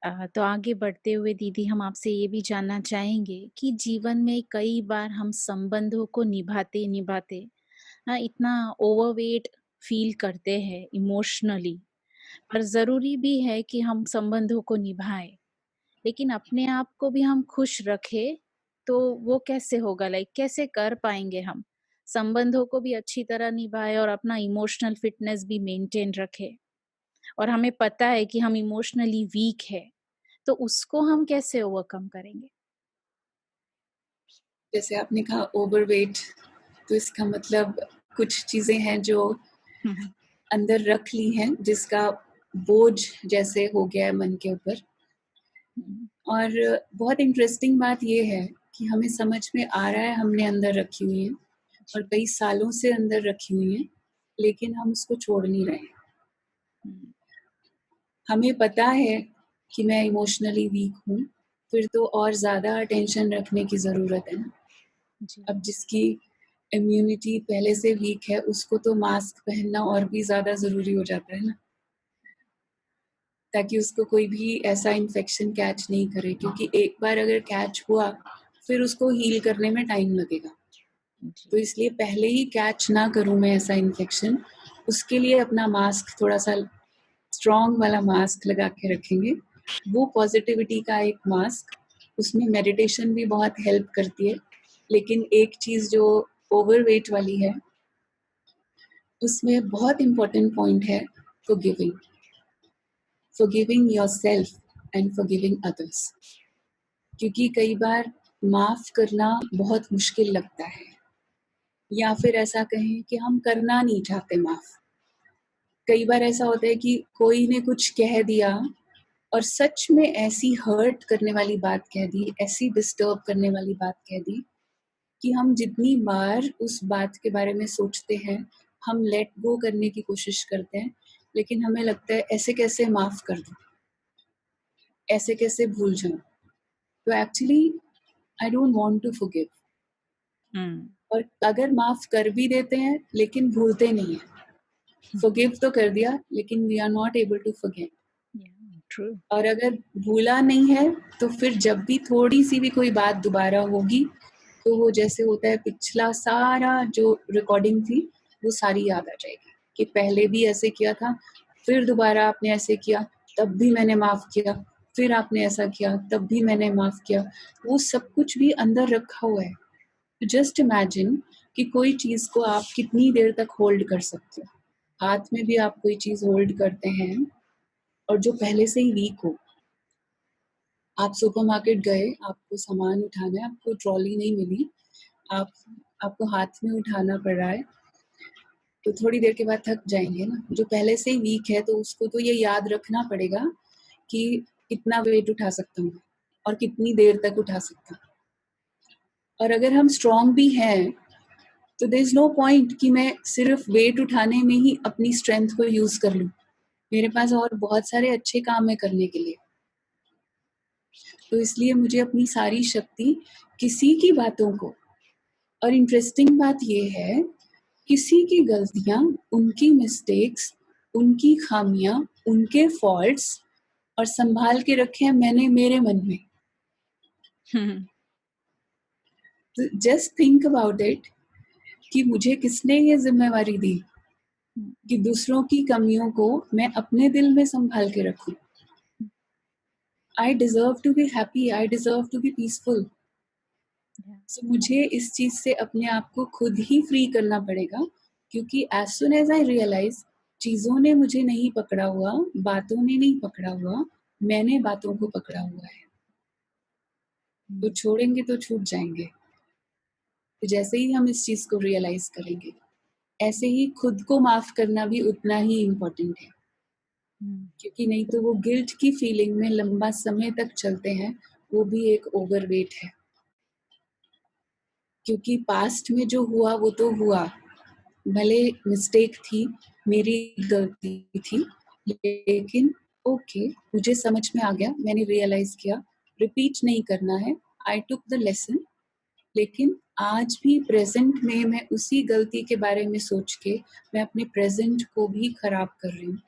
तो आगे बढ़ते हुए दीदी हम आपसे ये भी जानना चाहेंगे कि जीवन में कई बार हम संबंधों को निभाते निभाते इतना ओवरवेट फील करते हैं इमोशनली। पर जरूरी भी है कि हम संबंधों को निभाएं, लेकिन अपने आप को भी हम खुश रखें। तो वो कैसे होगा, लाइक कैसे कर पाएंगे हम संबंधों को भी अच्छी तरह निभाएं और अपना इमोशनल फिटनेस भी मेंटेन रखें। और हमें पता है कि हम इमोशनली वीक है, तो उसको हम कैसे ओवरकम करेंगे? जैसे आपने कहा ओवरवेट, तो इसका मतलब कुछ चीजें हैं जो हुँ, अंदर रख ली हैं, जिसका बोझ जैसे हो गया है मन के ऊपर। हुँ, और बहुत इंटरेस्टिंग बात ये है कि हमें समझ में आ रहा है हमने अंदर रखी हुई है और जी। कई सालों से अंदर रखी हुई है, लेकिन हम उसको छोड़ नहीं रहे। हुँ, हमें पता है कि मैं इमोशनली वीक हूँ, फिर तो और ज़्यादा अटेंशन रखने की ज़रूरत है ना। जी। अब जिसकी इम्यूनिटी पहले से वीक है, उसको तो मास्क पहनना और भी ज़्यादा ज़रूरी हो जाता है ना, ताकि उसको कोई भी ऐसा इन्फेक्शन कैच नहीं करे, क्योंकि एक बार अगर कैच हुआ, फिर उसको हील करने में टाइम लगेगा। जी। तो इसलिए पहले ही कैच ना करूँ मैं ऐसा इन्फेक्शन, उसके लिए अपना मास्क थोड़ा-सा स्ट्रॉन्ग वाला मास्क लगा के रखेंगे। वो पॉज़िटिविटी का एक मास्क, उसमें मेडिटेशन भी बहुत हेल्प करती है। लेकिन एक चीज़ जो ओवरवेट वाली है, उसमें बहुत इम्पोर्टेंट पॉइंट है फ़ॉरगिविंग। फ़ॉरगिविंग योरसेल्फ एंड फ़ॉरगिविंग अदर्स। क्योंकि कई बार माफ़ करना बहुत मुश्किल लगता है, या फिर ऐसा कहें कि हम करना नहीं चाहते माफ़। कई बार ऐसा होता है कि कोई ने कुछ कह दिया और सच में ऐसी हर्ट करने वाली बात कह दी, ऐसी डिस्टर्ब करने वाली बात कह दी, कि हम जितनी बार उस बात के बारे में सोचते हैं, हम लेट गो करने की कोशिश करते हैं, लेकिन हमें लगता है ऐसे कैसे माफ़ कर दूँ, ऐसे कैसे भूल जाऊँ। तो actually I don't want to forgive. Hmm, और अगर माफ़ कर भी देते हैं, लेकिन भूलते नहीं हैं। हुँ, फॉरगिव तो कर दिया, लेकिन we are not able to forget. Yeah true. और अगर भूला नहीं है, तो फिर जब भी थोड़ी-सी भी कोई बात दोबारा होगी, तो वो जैसे होता है पिछला सारा जो रिकॉर्डिंग थी, वो सारी याद आ जाएगी कि पहले भी ऐसे किया था, फिर दोबारा आपने ऐसे किया, तब भी मैंने माफ़ किया, फिर आपने ऐसा किया, तब भी मैंने माफ़ किया। वो सब कुछ भी अंदर रखा हुआ है। जस्ट इमेजिन कि कोई चीज़ को आप कितनी देर तक होल्ड कर सकते हो। हाथ में भी आप कोई चीज़ होल्ड करते हैं और जो पहले से ही वीक हो। आप सुपरमार्केट गए, आपको सामान उठाना है, आपको ट्रॉली नहीं मिली, आप आपको हाथ में उठाना पड़ रहा है, तो थोड़ी देर के बाद थक जाएँगे ना। जो पहले से ही वीक है, तो उसको तो ये याद रखना पड़ेगा कि कितना वेट उठा सकता हूँ और कितनी देर तक उठा सकता हूँ। और अगर हम स्ट्रॉन्ग भी हैं, तो देयर इज़ नो पॉइंट कि मैं सिर्फ़ वेट उठाने में ही अपनी स्ट्रेंथ को यूज़ कर लूँ। मेरे पास और बहुत सारे अच्छे काम है करने के लिए। तो इसलिए मुझे अपनी सारी शक्ति किसी की बातों को, और इंटरेस्टिंग बात ये है, किसी की गलतियाँ, उनकी मिस्टेक्स, उनकी खामियाँ, उनके फॉल्ट्स और सँभाल के रखे हैं मैंने मेरे मन में। हुँ, तो जस्ट थिंक अबाउट इट कि मुझे किसने ये ज़िम्मेवारी दी हुँ, कि दूसरों की कमियों को मैं अपने दिल में सँभाल के रखूँ। Hmm, I deserve to be happy, I deserve to be peaceful. या सो मुझे इस चीज़ से अपने आप को खुद ही फ्री करना पड़ेगा, क्योंकि as soon as I realize चीज़ों ने मुझे नहीं पकड़ा हुआ, बातों ने नहीं पकड़ा हुआ, मैंने बातों को पकड़ा हुआ है। तो हुँ, छोड़ेंगे तो छूट जाएँगे। तो जैसे ही हम इस चीज़ को रियलाइज़ करेंगे, ऐसे ही खुद को माफ़ करना भी उतना ही इम्पोर्टेंट है। हुँ, क्योंकि नहीं तो वो गिल्ट की फीलिंग में लंबा समय तक चलते हैं, वो भी एक ओवरवेट है। क्योंकि पास्ट में जो हुआ वो तो हुआ, भले मिस्टेक थी, मेरी गलती थी, लेकिन ओके, मुझे समझ में आ गया, मैंने रियलाइज़ किया, रिपीट नहीं करना है, आई टूक द लेसन। लेकिन आज भी प्रेज़ेंट में मैं उसी गलती के बारे में सोच के, मैं अपने प्रेज़ेंट को भी खराब कर रही हूँ।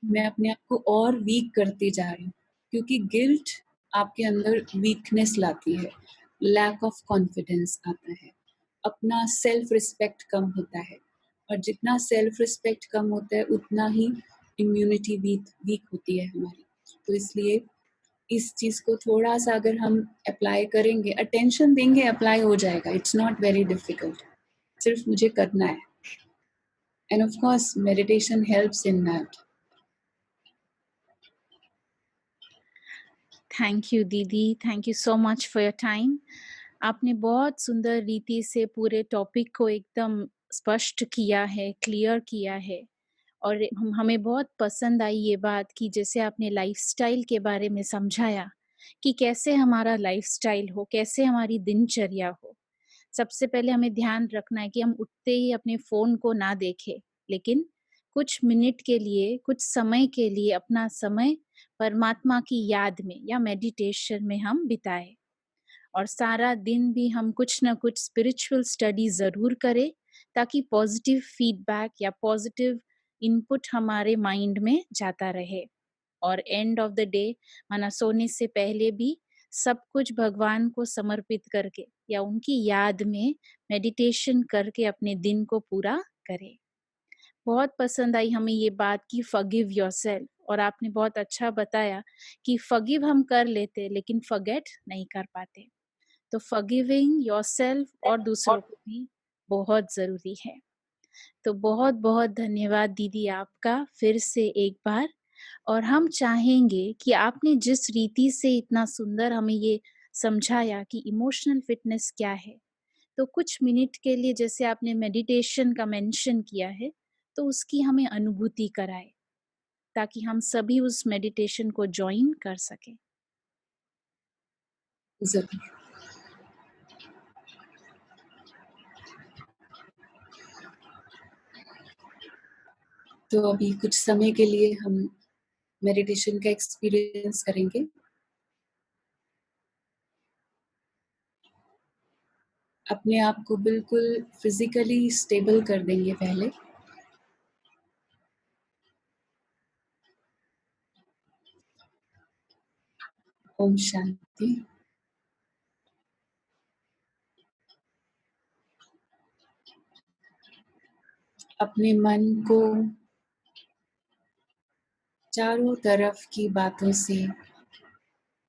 हुँ, मैं अपने आप को और वीक करती जा रही हूँ, क्योंकि गिल्ट आपके अंदर वीकनेस लाती है, लैक ऑफ कॉन्फिडेंस आता है, अपना सेल्फ रिस्पेक्ट कम होता है, और जितना सेल्फ रिस्पेक्ट कम होता है उतना ही इम्यूनिटी वीक वीक होती है हमारी। तो इसलिए इस चीज़ को थोड़ा-सा अगर हम अप्लाई करेंगे, अटेंशन देंगे, अप्लाई हो जाएगा। इट्स नॉट वेरी डिफिकल्ट, सिर्फ मुझे करना है। And of course meditation helps in that. Thank you didi, thank you so much for your time. आपने बहुत सुंदर रीति से पूरे टॉपिक को एकदम स्पष्ट किया है, क्लियर किया है, और हमें बहुत पसंद आई ये बात कि जैसे आपने लाइफ़स्टाइल के बारे में समझाया कि कैसे हमारा लाइफ़स्टाइल हो, कैसे हमारी दिनचर्या हो। सबसे पहले हमें ध्यान रखना है कि हम उठते ही अपने फ़ोन को ना देखें, लेकिन कुछ मिनट के लिए, कुछ समय के लिए अपना समय परमात्मा की याद में या मेडिटेशन में हम बिताएँ। और सारा दिन भी हम कुछ ना कुछ स्पिरिचुअल स्टडी ज़रूर करें, ताकि पॉजिटिव फीडबैक या पॉजिटिव इनपुट हमारे माइंड में जाता रहे। और एंड ऑफ द डे, माना सोने से पहले भी सब कुछ भगवान को समर्पित करके या उनकी याद में मेडिटेशन करके अपने दिन को पूरा करें। बहुत पसंद आई हमें ये बात कि फॉरगिव योरसेल्फ, और आपने बहुत अच्छा बताया कि फॉरगिव हम कर लेते लेकिन फॉरगेट नहीं कर पाते। तो फॉरगिविंग योरसेल्फ और दूसरों को भी बहुत ज़रूरी है। तो बहुत-बहुत धन्यवाद दीदी आपका फिर से एक बार। और हम चाहेंगे कि आपने जिस रीति से इतना सुंदर हमें ये समझाया कि इमोशनल फिटनेस क्या है, तो कुछ मिनट के लिए जैसे आपने मेडिटेशन का मेंशन किया है, तो उसकी हमें अनुभूति कराएँ, ताकि हम सभी उस मेडिटेशन को जॉइन कर सकें। ज़रूर। तो अभी कुछ समय के लिए हम मेडिटेशन का एक्सपीरियंस करेंगे। अपने आप को बिल्कुल फिज़िकली स्टेबल कर देंगे पहले। ओम शांति। अपने मन को चारों तरफ की बातों से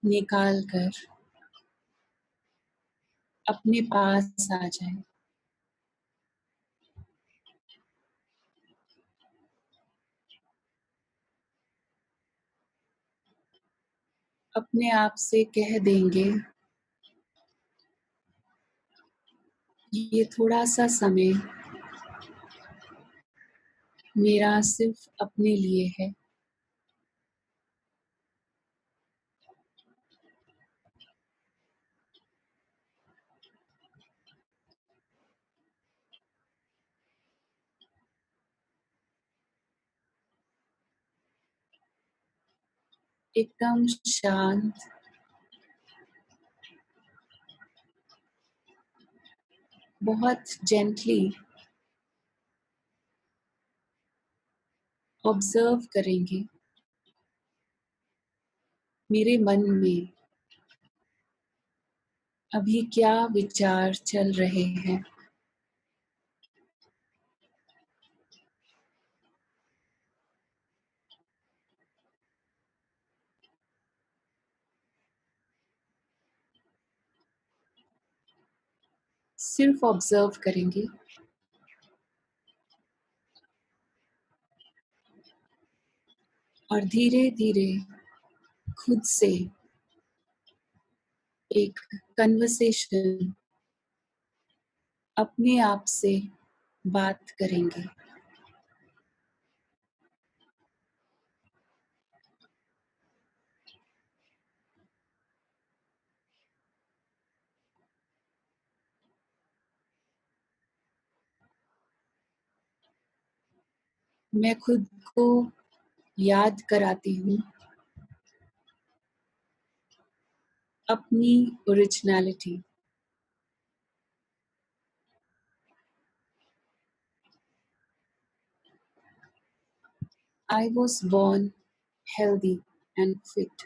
निकाल कर अपने पास आ जाए। अपने आप से कह देंगे, ये थोड़ा-सा समय मेरा सिर्फ़ अपने लिए है। एकदम शांत, बहुत जेंटली ऑब्ज़र्व करेंगे मेरे मन में अभी क्या विचार चल रहे हैं। सिर्फ़ ऑब्ज़र्व करेंगे और धीरे-धीरे खुद से एक कन्वर्सेशन अपने आप से बात करेंगे। मैं खुद को याद कराती हूँ अपनी originality. I was born healthy and fit.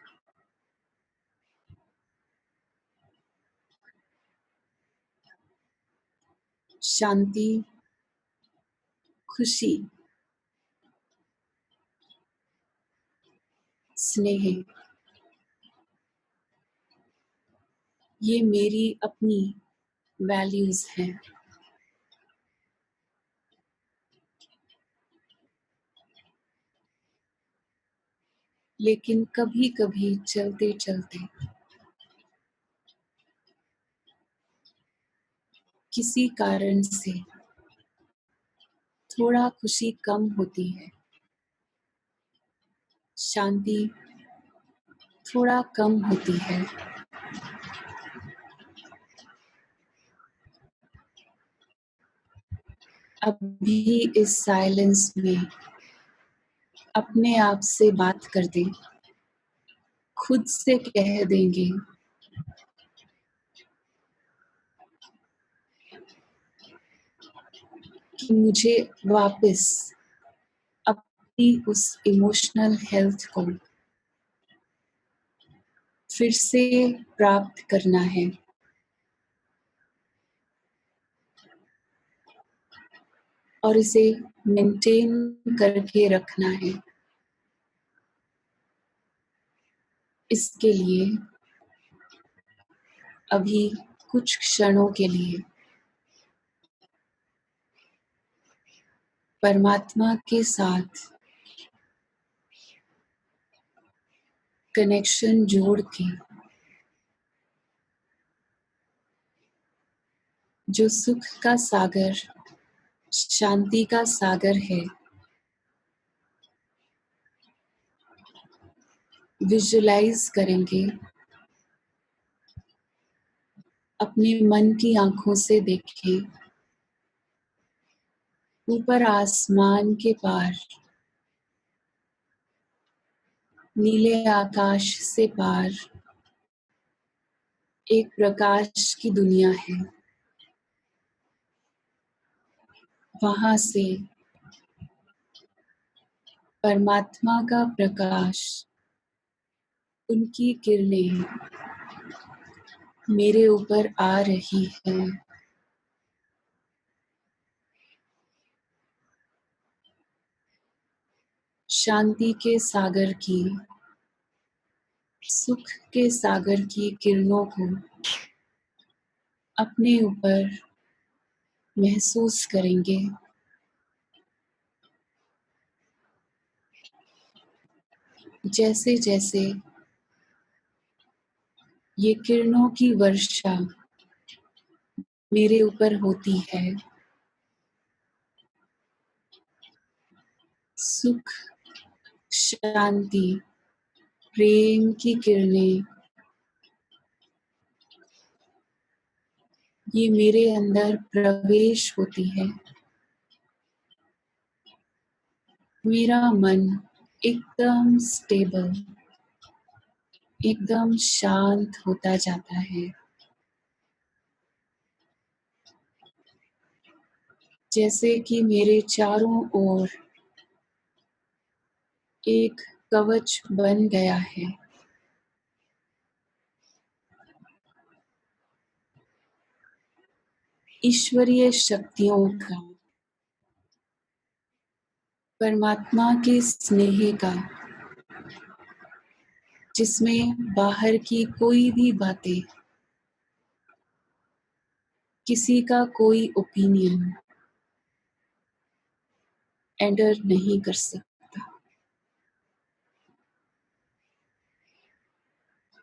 शांति, खुशी, स्नेह, ये मेरी अपनी वैल्यूज हैं। लेकिन कभी-कभी चलते-चलते किसी कारण से थोड़ा खुशी कम होती है, शांति थोड़ा कम होती है। अभी इस साइलेंस में अपने आप से बात कर दें, खुद से कह देंगे कि मुझे वापस अपनी उस इमोशनल हेल्थ को फिर से प्राप्त करना है और इसे मेंटेन करके रखना है। इसके लिए अभी कुछ क्षणों के लिए परमात्मा के साथ कनेक्शन जोड़ के, जो सुख का सागर, शांति का सागर है, विजुलाइज करेंगे, अपने मन की आंखों से देखें, ऊपर आसमान के पार, नीले आकाश से पार एक प्रकाश की दुनिया है। वहां से परमात्मा का प्रकाश, उनकी किरणें मेरे ऊपर आ रही है। शांति के सागर की, सुख के सागर की किरणों को अपने ऊपर महसूस करेंगे। जैसे जैसे ये किरणों की वर्षा मेरे ऊपर होती है, सुख, शांति, प्रेम की किरणें ये मेरे अंदर प्रवेश होती है। मेरा मन एकदम स्टेबल, एकदम शांत होता जाता है। जैसे कि मेरे चारों ओर एक कवच बन गया है। ईश्वरीय शक्तियों का, परमात्मा के स्नेह का, जिसमें बाहर की कोई भी बातें, किसी का कोई ओपिनियन एंटर नहीं कर सकता।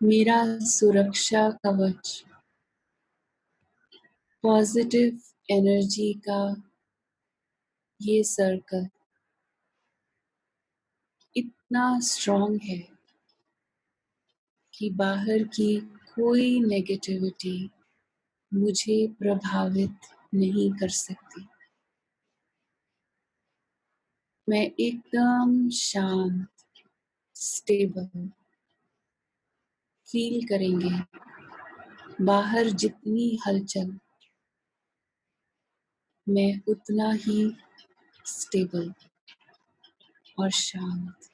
मेरा सुरक्षा कवच, पॉजिटिव एनर्जी का ये सर्कल इतना स्ट्रॉन्ग है कि बाहर की कोई नेगेटिविटी मुझे प्रभावित नहीं कर सकती। मैं एकदम शांत, स्टेबल फील करेंगे। बाहर जितनी हलचल, मैं उतना ही स्टेबल और शांत।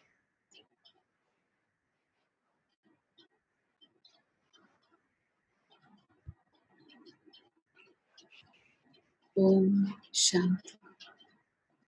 ओम शांति।